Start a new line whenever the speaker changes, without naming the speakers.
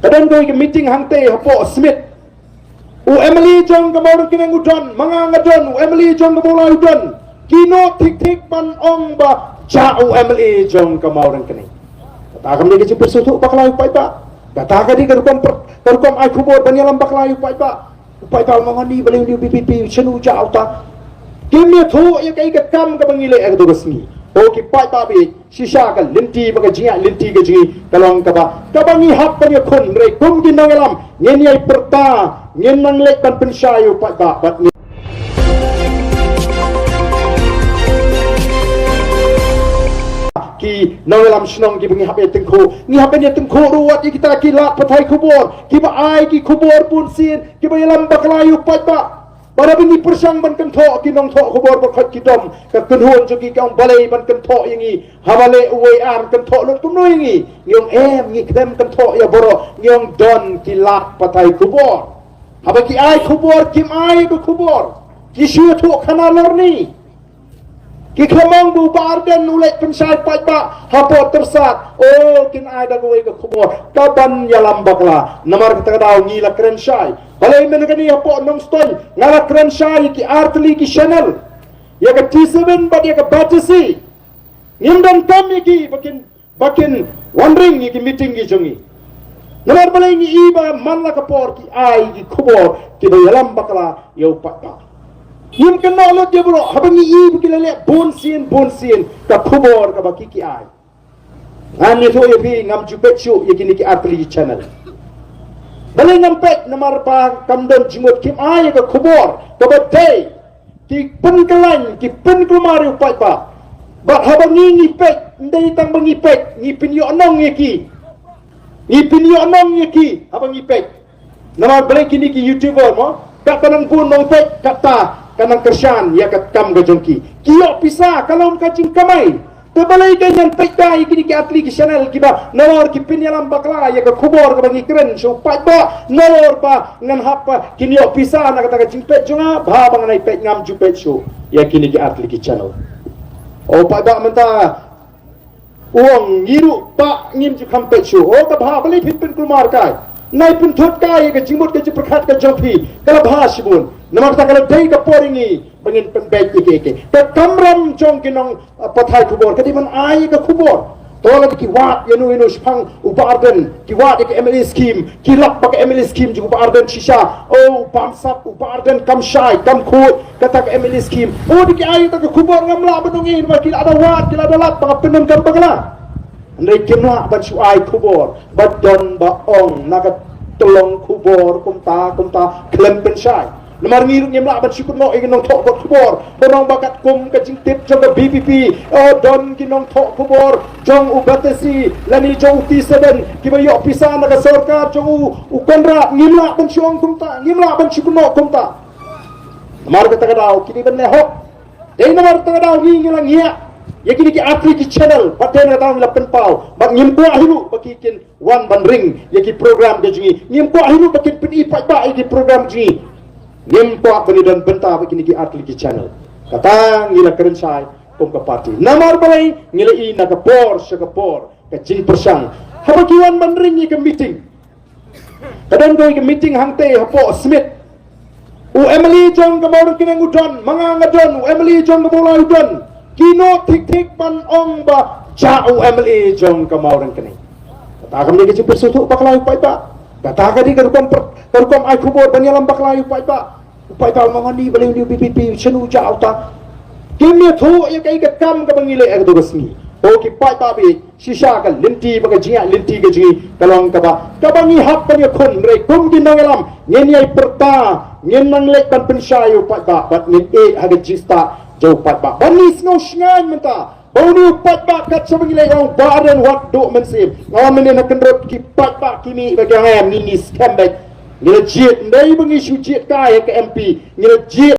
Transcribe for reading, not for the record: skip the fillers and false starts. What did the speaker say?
Kadang doi ke meeting hangte hapo Smith. Emily jong ke mau kinang udon, mangangadon Emily jong ke mulai udon. Kino tik pan ong ba ja Emily jong ke mau kinang. Kata kami ke jipur sutu baklayu pai ba. Kata kami ke rukom ai kubur banyalam baklayu pai ba. Pai ba mangani baleng di PPP chenu ja auta. Kimi thu ya kai ke kam ke bangile ek dogasni. Oke pai ba bi shisha ka linti baga jia linti ke ji kalong ka ba. Ka bangi hap kan ya khun re kum din nangalam. Ngen yai perta ngen nang lek ban penshayu pai ba bat ni. Ki nangalam snong ki bangi hap ya tengko. Ni hap ya tengko ruat ki kita kilat patai kubur. Ki ba ai ki kubur pun sin. Ki ba yalam baklayu pai ba. Para bini persang ban kan thok kinong thok khobor bakhat kidom ka kunhon jogi kaung balai ban kan thok yingi habale uwe ar kan thok lok tumno yingi yong ngi krem kan thok ya boro yong don kilat patai khobor haba ki ai khobor kim ai ko khobor ki shu thok khana lorni ki khamang bu barden ulek pensai pajba hapo tersat kin ai da goe ko khobor kaban yalam bakla namar kita daw ngila krenshai balai menegani hapo nong stoi ngala krenshai ki artli ki channel ya ka T7 bad ya ka batisi ngimdan kami ki bakin wandering ki meeting ki jongi namar balai ni iba manla ka por ki ai ki khobor ki yalam bakla yau pakka Yim kena lot dia bro, habang iib kita lihat bonsin ka khubor ka baki ki ai. Ani to ye pi ngam jupet chu ye kini ki atli channel. Balai ngam pet namar pa kamdon jimut kim ai ka khubor ka badai ki penkelan ki penkelmari upai pa. Bat habang ni pet ndai tang bangi pet ni pinyo anong ye ki. Ni pinyo anong ye ki habang ni pet. Namar balai kini ki YouTuber mo, kata nang pun mong pet kata kanang kersan ya kat kam gajongki kiyo pisa kalau kacing kamai tebalai ganyan pekdai kini ki atli ki channel kiba nalor ki pinyalam bakla ya ka khubor ka bangi kren so pa nalor pa ngan hapa kini yo pisa na kata kacing pet jonga ba bang nai pet ngam jupet so ya kini ki atli ki channel pa ba menta uang ngiru pa ngim ju kam pet so ka ba balai pin kulmar kai nai pun thot kai ka jimut ka jiprakhat ka jongpi ka bhasibun namar ta kalau dai ka poringi bangin penbek ike ka kamram jong kinong pathai kubor kadi man ai ka kubor tola ki wat yenu spang uparden ki wat ke MLA scheme ki lak pak MLA scheme ju uparden shisha pamsap uparden kamshai kamkhut kata ke MLA scheme di ai ta ka kubor ngamla benungi ma ki ada wat ki ada lap pa penem kam bagla ndai kimla ban su ai kubor badon ba ong naga tolong kubor kumta klem penshai namar ngiruk nyemla ban sikut no iginong thok bot kubor bonong bakat kum kacing tip jong BPP don kinong thok kubor jong ubatesi lani jong T7 kibayo pisa naga sarkar jong ukondra ngimla ban siong kumta ngimla ban sikut no kumta namar kata daw kini ban lehok dei namar kata daw ngilang hiya ya kini ki atli ki channel paten na daw lapen pau bak ngimpo ahiru bakikin wan ban ring ya ki program de jingi ngimpo ahiru bakin pin ipai ba ki program jingi ngimpo bani dan benta begini ki atli ki channel kata ngila kerensai kom ka parti namar balai ngila I na ka por ka jin persang habakiwan man ringi ke meeting kadang doi ke meeting hangte hapo Smith Emily jong ka mau kinang udon mangangadon Emily jong ka mulai udon kino tik pan ong ba ja Emily jong ka mau kinang kata kami ke jipur sutu baklayu pai ba kata kadi ka rukom ai kubur banyalam baklayu pai ba upai ba mangani baleng di PPP chenu ja auta kimi thu ya kai ka kam ka bangile ek dogasni ki pai ba bi shisha ka linti baga jia linti ke ji kalong ka ba ka bangi hap kan ya khun re kum din nangalam ngen yai perta ngen nang lek ban penshayu pai ba bat nin haga jista jau pai ba bani sno shngan menta Bau pat ba kat sabangile yang baran wat do mensim ngamen na kendrot ki pat ba kimi bagi ngam ni scam back ni legit ndai bangi sujit kai ke MP ni legit